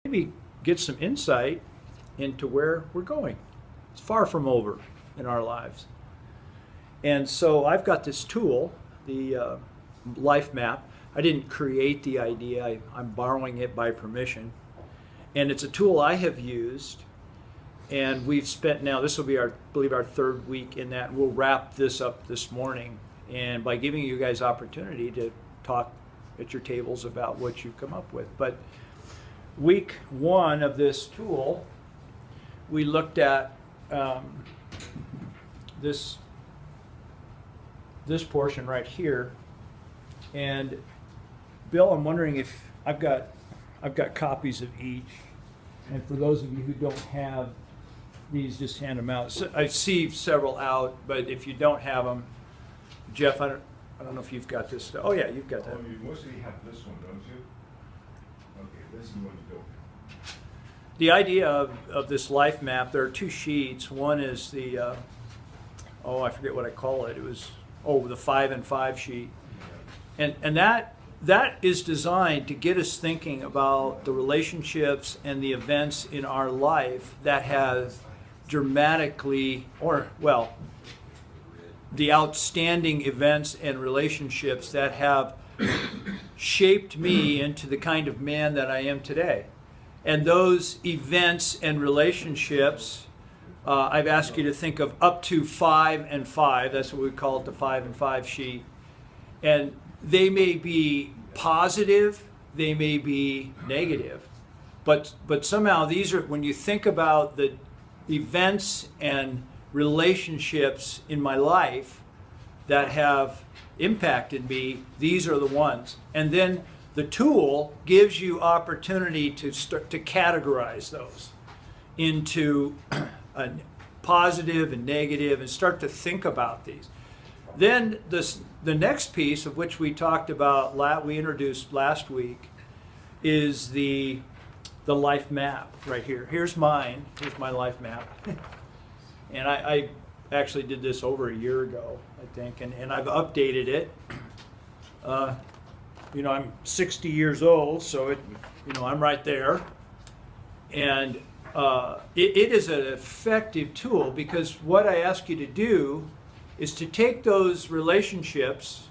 maybe get some insight into where we're going. It's far from over in our lives. And so I've got this tool, the life map. I didn't create the idea, I'm borrowing it by permission. And it's a tool I have used, and we've spent now, this will be I believe our third week in that. We'll wrap this up this morning, and by giving you guys opportunity to talk at your tables about what you've come up with. But week one of this tool, we looked at this portion right here, and Bill, I'm wondering if I've got copies of each, and for those of you who don't have these, just hand them out. So I see several out, but if you don't have them, Jeff, I don't know if you've got this. Oh yeah, you've got that. Oh, you mostly have this one, don't you? Okay, this is one you don't. The idea of this life map, there are two sheets. One is the, I forget what I call it. It was, the 5 and 5 sheet. And that is designed to get us thinking about the relationships and the events in our life that have dramatically, the outstanding events and relationships that have shaped me into the kind of man that I am today. And those events and relationships, I've asked you to think of up to 5 and 5. That's what we call it, the 5 and 5 sheet. And they may be positive, they may be negative, but somehow these are, when you think about the events and relationships in my life that have impacted me, these are the ones. And then the tool gives you opportunity to start to categorize those into a positive and negative, and start to think about these. Then the next piece, of which we talked about, we introduced last week, is the life map right here. Here's mine. Here's my life map. And I actually did this over a year ago, I think, and I've updated it. I'm 60 years old, so I'm right there. And it is an effective tool, because what I ask you to do is to take those relationships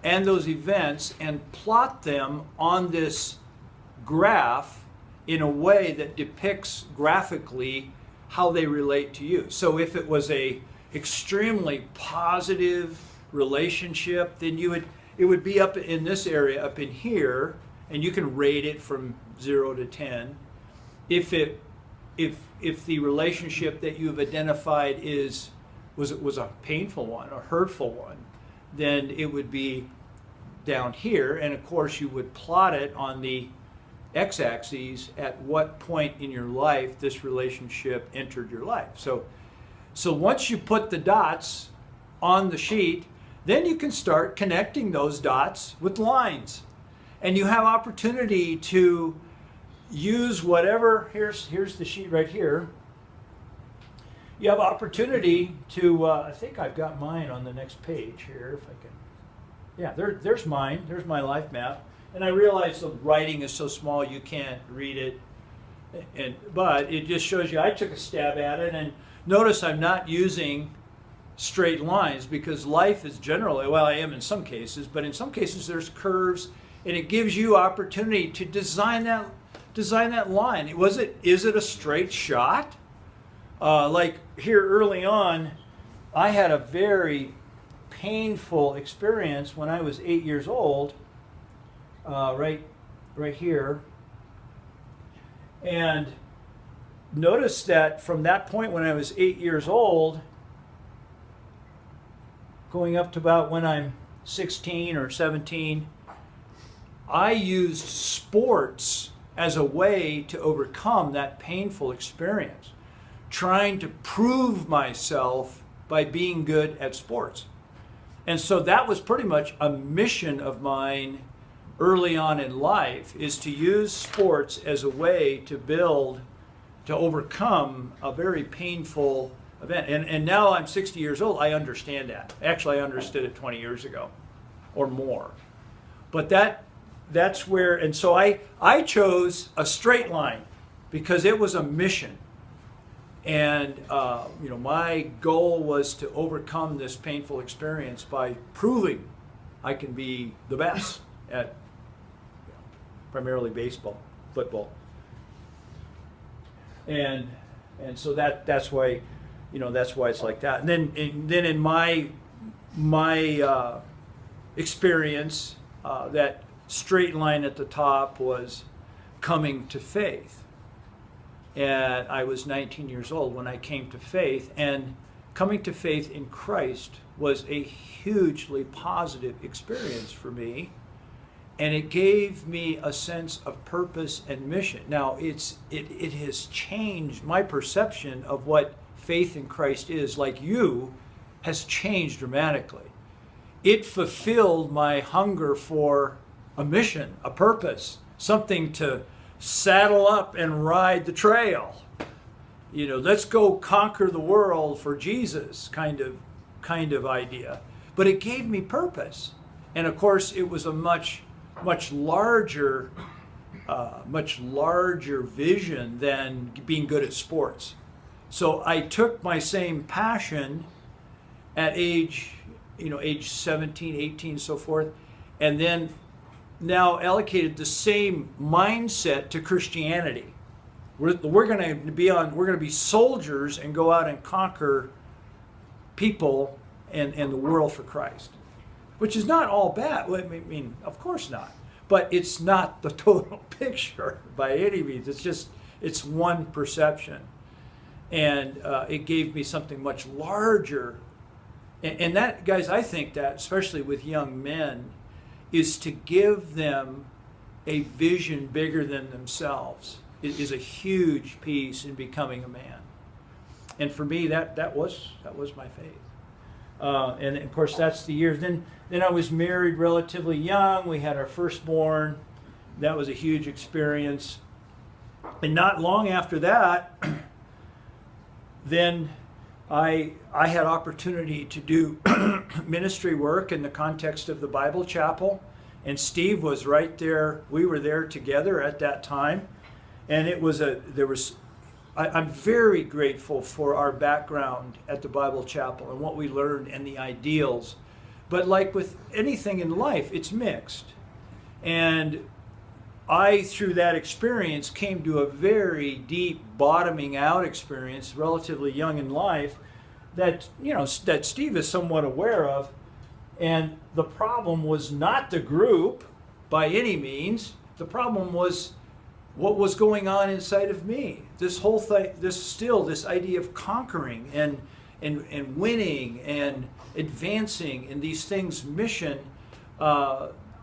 and those events and plot them on this graph in a way that depicts graphically how they relate to you. So if it was a extremely positive relationship, then it would be up in this area up in here, and you can rate it from 0 to 10. If the relationship that you've identified was a painful one, a hurtful one, then it would be down here, and of course you would plot it on the x-axis at what point in your life this relationship entered your life. So once you put the dots on the sheet, then you can start connecting those dots with lines, and you have opportunity to use whatever. Here's the sheet right here. You have opportunity to, I think I've got mine on the next page here, if I can. Yeah, there's mine. There's my life map. And I realize the writing is so small you can't read it, but it just shows you I took a stab at it. And notice I'm not using straight lines, because life is generally, I am in some cases, but in some cases there's curves, and it gives you opportunity to design that line. Is it a straight shot? Like here early on, I had a very painful experience when I was 8 years old, right here. And notice that from that point when I was 8 years old, going up to about when I'm 16 or 17, I used sports as a way to overcome that painful experience, trying to prove myself by being good at sports. And so that was pretty much a mission of mine early on in life, is to use sports as a way to overcome a very painful event. And now I'm 60 years old, I understand that. Actually, I understood it 20 years ago or more. But that's where, and so I chose a straight line because it was a mission. And, my goal was to overcome this painful experience by proving I can be the best at primarily baseball, football. And so that's why, that's why it's like that. And then in my experience, that straight line at the top was coming to faith. And I was 19 years old when I came to faith, and coming to faith in Christ was a hugely positive experience for me, and it gave me a sense of purpose and mission. Now, it has changed my perception of what faith in Christ is, like you, has changed dramatically. It fulfilled my hunger for a mission, a purpose, something to saddle up and ride the trail. Let's go conquer the world for Jesus kind of idea. But it gave me purpose. And of course, it was a much larger vision than being good at sports. So I took my same passion at age 17, 18, so forth, and then now allocated the same mindset to Christianity. We're going to be soldiers and go out and conquer people and the world for Christ, which is not all bad. I mean, of course not, but it's not the total picture by any means. It's one perception, and it gave me something much larger. And that, guys, I think that especially with young men, is to give them a vision bigger than themselves. It is a huge piece in becoming a man. And for me, that was my faith. And of course, that's the years. Then I was married relatively young. We had our firstborn. That was a huge experience. And not long after that, then I had opportunity to do ministry work in the context of the Bible Chapel, and Steve was right there. We were there together at that time, and I'm very grateful for our background at the Bible Chapel and what we learned and the ideals. But like with anything in life, it's mixed. And I, through that experience, came to a very deep bottoming out experience, relatively young in life, that Steve is somewhat aware of. And the problem was not the group by any means. The problem was what was going on inside of me. This whole thing, this idea of conquering and winning and advancing in these things, mission.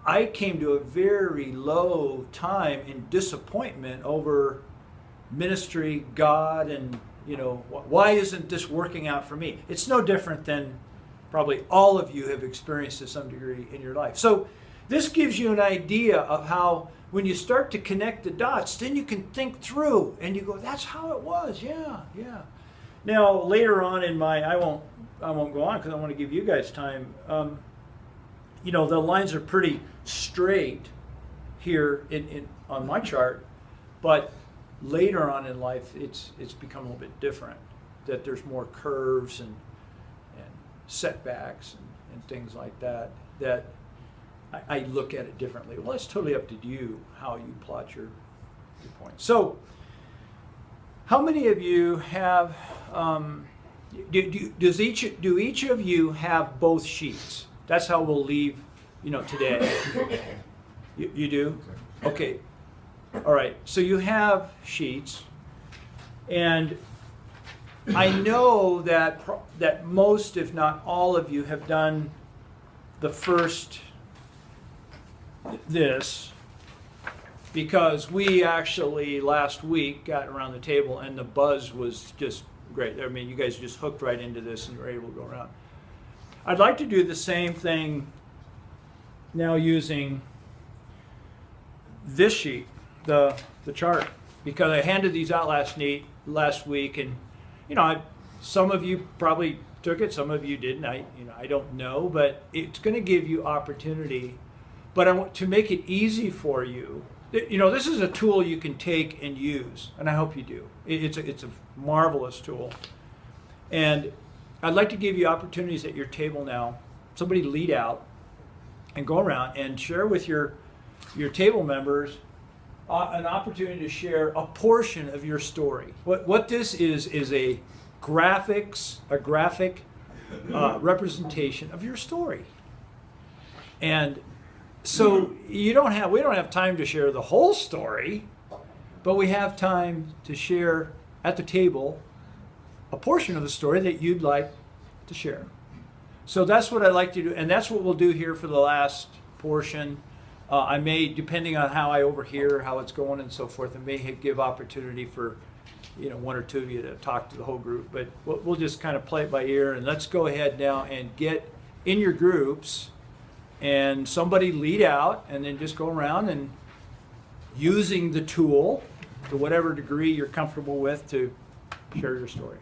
I came to a very low time in disappointment over ministry, God, and why isn't this working out for me? It's no different than probably all of you have experienced to some degree in your life. So this gives you an idea of how when you start to connect the dots, then you can think through and you go, that's how it was. Yeah. Now later on in I won't go on because I want to give you guys time. The lines are pretty straight here on my chart, but later on in life it's become a little bit different, that there's more curves and setbacks and things like that I look at it differently. Well, it's totally up to you how you plot your points. So how many of you have do each of you have both sheets? That's how we'll leave today. You do? Okay. All right. So you have sheets, and I know that most, if not all of you, have done the first this, because we actually last week got around the table and the buzz was just great. I mean, you guys just hooked right into this and were able to go around. I'd like to do the same thing now using this sheet, the chart, because I handed these out last week, and some of you probably took it, some of you didn't. I don't know, but it's going to give you opportunity But I want to make it easy for you. You know, this is a tool you can take and use, and I hope you do. It's a marvelous tool. And I'd like to give you opportunities at your table now. Somebody lead out and go around and share with your table members an opportunity to share a portion of your story. What this is a graphic representation of your story. And so we don't have time to share the whole story, but we have time to share at the table a portion of the story that you'd like to share. So that's what I like to do, and that's what we'll do here for the last portion. I may, depending on how I overhear, how it's going and so forth, I may give opportunity for, one or two of you to talk to the whole group, but we'll just kind of play it by ear, and let's go ahead now and get in your groups and somebody lead out, and then just go around and using the tool to whatever degree you're comfortable with to share your story.